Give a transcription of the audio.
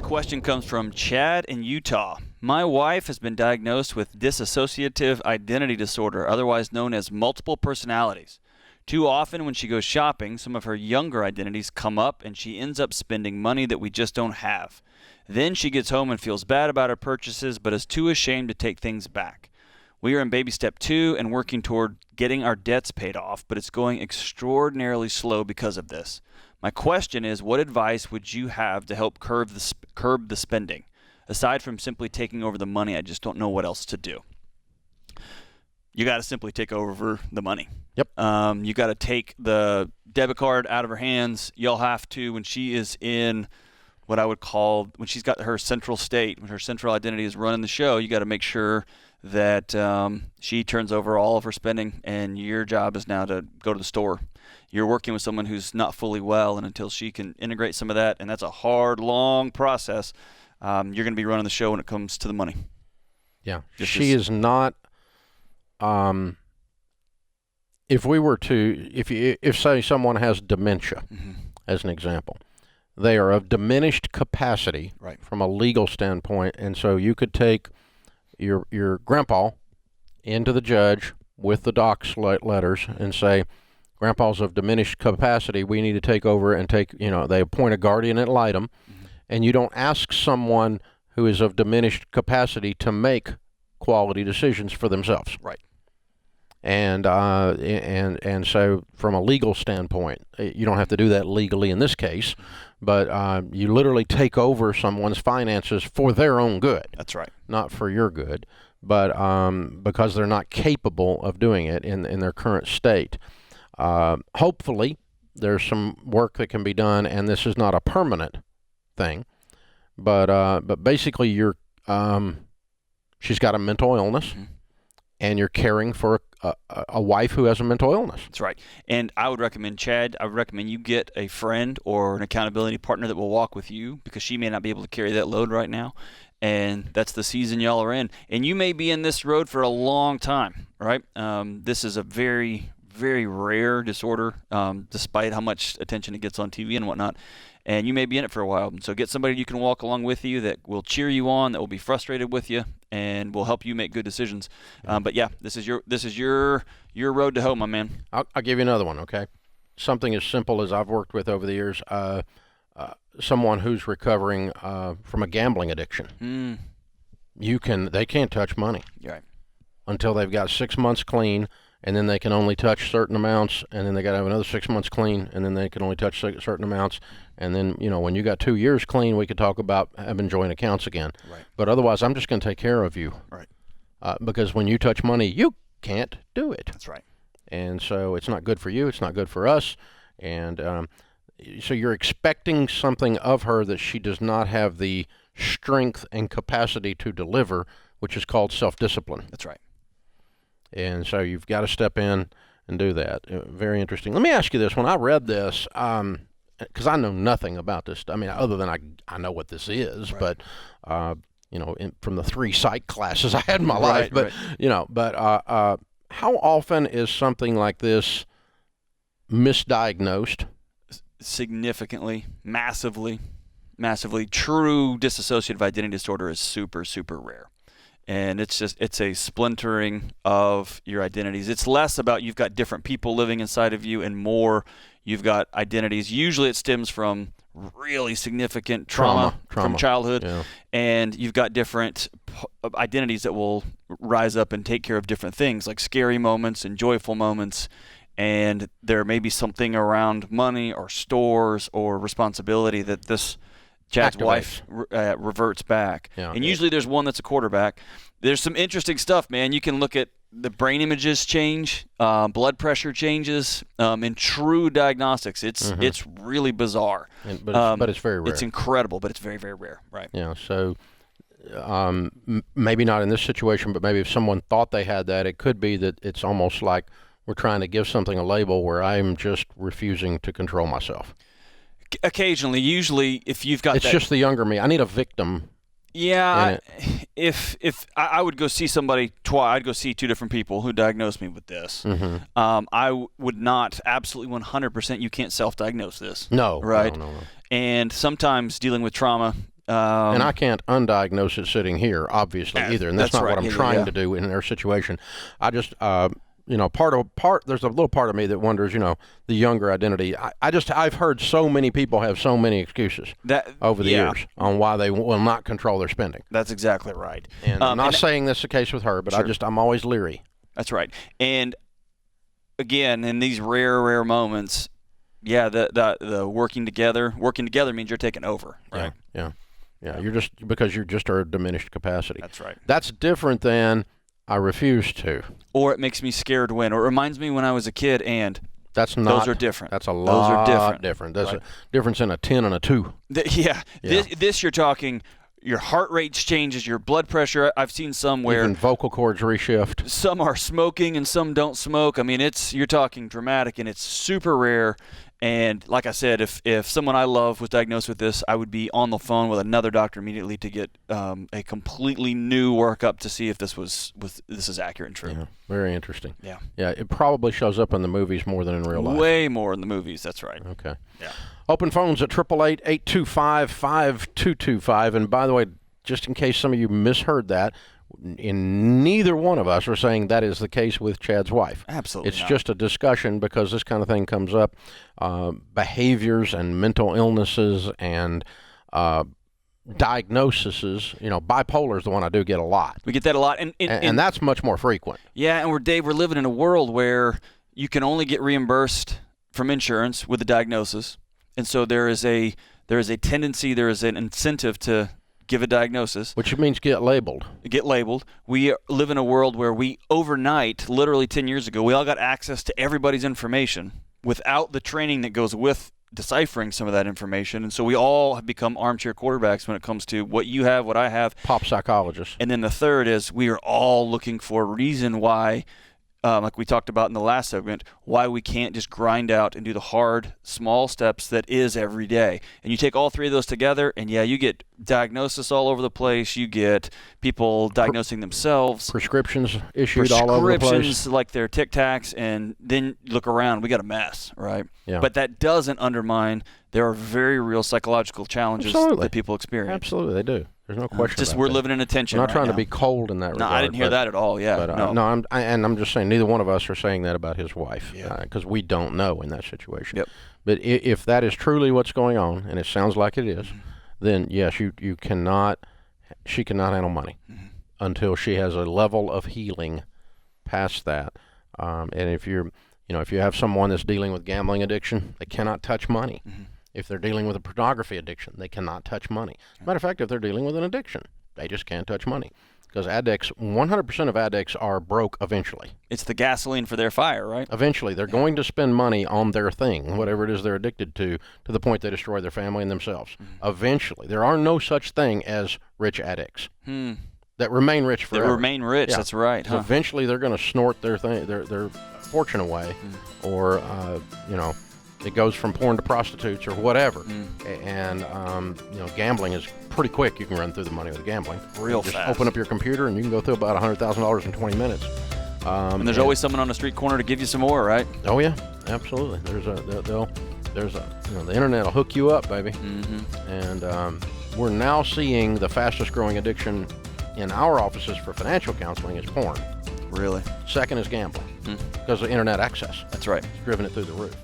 question comes from Chad in Utah. My wife has been diagnosed with dissociative identity disorder, otherwise known as multiple personalities. Too often when she goes shopping, some of her younger identities come up and she ends up spending money that we just don't have. Then she gets home and feels bad about her purchases, but is too ashamed to take things back. We are in baby step 2 and working toward getting our debts paid off, but it's going extraordinarily slow because of this. My question is, what advice would you have to help curb the spending? Aside from simply taking over the money, I just don't know what else to do. You got to simply take over the money. Yep. You got to take the debit card out of her hands. You'll have to, when she is in what I would call, when she's got her central state, when her central identity is running the show, you got to make sure that she turns over all of her spending, and your job is now to go to the store. You're working with someone who's not fully well, and until she can integrate some of that, and that's a hard, long process, you're going to be running the show when it comes to the money. Yeah. She is not, if we were to, if say someone has dementia, as an example, they are of diminished capacity from a legal standpoint, and so you could take your grandpa into the judge with the doc's letters and say, Grandpa's of diminished capacity, we need to take over and they appoint a guardian ad litem, and you don't ask someone who is of diminished capacity to make quality decisions for themselves. Right. And so from a legal standpoint, you don't have to do that legally in this case, but you literally take over someone's finances for their own good. That's right. Not for your good, but because they're not capable of doing it in their current state. Hopefully, there's some work that can be done, and this is not a permanent thing, but basically she's got a mental illness, and you're caring for a wife who has a mental illness. That's right. And I would recommend, Chad, you get a friend or an accountability partner that will walk with you, because she may not be able to carry that load right now. And that's the season y'all are in. And you may be in this road for a long time, right? This is a very, very rare disorder, despite how much attention it gets on TV and whatnot. And you may be in it for a while. And so get somebody you can walk along with you that will cheer you on, that will be frustrated with you, and will help you make good decisions. But yeah, this is your road to home, my man. I'll give you another one, okay? Something as simple as I've worked with over the years, someone who's recovering from a gambling addiction. They can't touch money. Right. Until they've got 6 months clean, and then they can only touch certain amounts, and then they got to have another 6 months clean, and then they can only touch certain amounts. And then, when you got 2 years clean, we could talk about having joint accounts again. Right. But otherwise, I'm just going to take care of you. Right. Because when you touch money, you can't do it. That's right. And so it's not good for you. It's not good for us. And so you're expecting something of her that she does not have the strength and capacity to deliver, which is called self-discipline. That's right. And so you've got to step in and do that. Very interesting. Let me ask you this. When I read this, because I know nothing about this. I mean, other than I know what this is, right. But, from the 3 psych classes I had in my life. But, right. How often is something like this misdiagnosed? Significantly, massively. True dissociative identity disorder is super, super rare. And it's a splintering of your identities. It's less about you've got different people living inside of you, and more you've got identities. Usually it stems from really significant trauma. From childhood. Yeah. And you've got different identities that will rise up and take care of different things, like scary moments and joyful moments. And there may be something around money or stores or responsibility that this Chad's wife reverts back. Yeah, and usually there's one that's a quarterback. There's some interesting stuff, man. You can look at the brain images change, blood pressure changes, in true diagnostics. It's really bizarre. But it's very rare. It's incredible, but it's very, very rare. Right. Yeah, so maybe not in this situation, but maybe if someone thought they had that, it could be that it's almost like we're trying to give something a label where I'm just refusing to control myself. Occasionally, usually, if you've got it's just the younger me. I need a victim. Yeah, if I would go see somebody twice, I'd go see 2 different people who diagnosed me with this. I would not absolutely 100%. You can't self-diagnose this. No. Right. No. And sometimes dealing with trauma, And I can't undiagnose it sitting here, obviously, either. And that's not right. what I'm trying to do in their situation. I just, there's a little part of me that wonders, the younger identity. I've heard so many people have so many excuses over the years on why they will not control their spending. That's exactly right. And I'm not saying this is the case with her, but sure. I'm always leery. That's right. And again, in these rare moments, the working together means you're taking over, right? Yeah. You're just are a diminished capacity. That's right. That's different than I refuse to. Or it makes me scared to win. Or it reminds me when I was a kid, and those are different. That's a lot different. There's a difference in a 10 and a 2. This you're talking. Your heart rate changes, your blood pressure. I've seen some where even vocal cords reshift. Some are smoking and some don't smoke. I mean, you're talking dramatic, and it's super rare. And like I said, if someone I love was diagnosed with this, I would be on the phone with another doctor immediately to get a completely new workup to see if this is accurate and true. Yeah, very interesting. Yeah. It probably shows up in the movies more than in real life. Way more in the movies. That's right. Okay. Yeah. Open phones at 888-825-5225. And by the way, just in case some of you misheard that, in neither one of us are saying that is the case with Chad's wife. Absolutely It's just a discussion because this kind of thing comes up. Behaviors and mental illnesses and diagnoses. Bipolar is the one I do get a lot. We get that a lot. And that's much more frequent. Yeah, and we're living in a world where you can only get reimbursed from insurance with a diagnosis. And so there is an incentive to give a diagnosis. Which means get labeled. We live in a world where we overnight, literally 10 years ago, we all got access to everybody's information without the training that goes with deciphering some of that information. And so we all have become armchair quarterbacks when it comes to what you have, what I have. Pop psychologists. And then the third is we are all looking for a reason why, like we talked about in the last segment, why we can't just grind out and do the hard, small steps that is every day. And you take all three of those together, and you get diagnosis all over the place. You get people diagnosing themselves. Prescriptions issued all over the place. Prescriptions like they're Tic Tacs, and then you look around, we got a mess, right? Yeah. But that doesn't undermine, there are very real psychological challenges that people experience. Absolutely, they do. There's no question about we're that. living in a tension. I'm not trying to be cold in that regard. No, I didn't hear that at all. Yeah. But, I'm just saying neither one of us are saying that about his wife because we don't know in that situation. Yep. But if that is truly what's going on, and it sounds like it is, then yes, she cannot handle money until she has a level of healing past that. And if you have someone that's dealing with gambling addiction, they cannot touch money. If they're dealing with a pornography addiction, they cannot touch money. As a matter of fact, if they're dealing with an addiction, they just can't touch money. Because addicts, 100% of addicts are broke eventually. It's the gasoline for their fire, right? Eventually. They're going to spend money on their thing, whatever it is they're addicted to the point they destroy their family and themselves. Eventually. There are no such thing as rich addicts that remain rich forever. They remain rich, that's right. So eventually they're going to snort their fortune away or, it goes from porn to prostitutes or whatever. And, gambling is pretty quick. You can run through the money with gambling. Real just fast. Open up your computer and you can go through about $100,000 in 20 minutes. And there's always someone on the street corner to give you some more, right? Oh, yeah, absolutely. The internet will hook you up, baby. And we're now seeing the fastest growing addiction in our offices for financial counseling is porn. Really? Second is gambling because of internet access. That's right. It's driven it through the roof.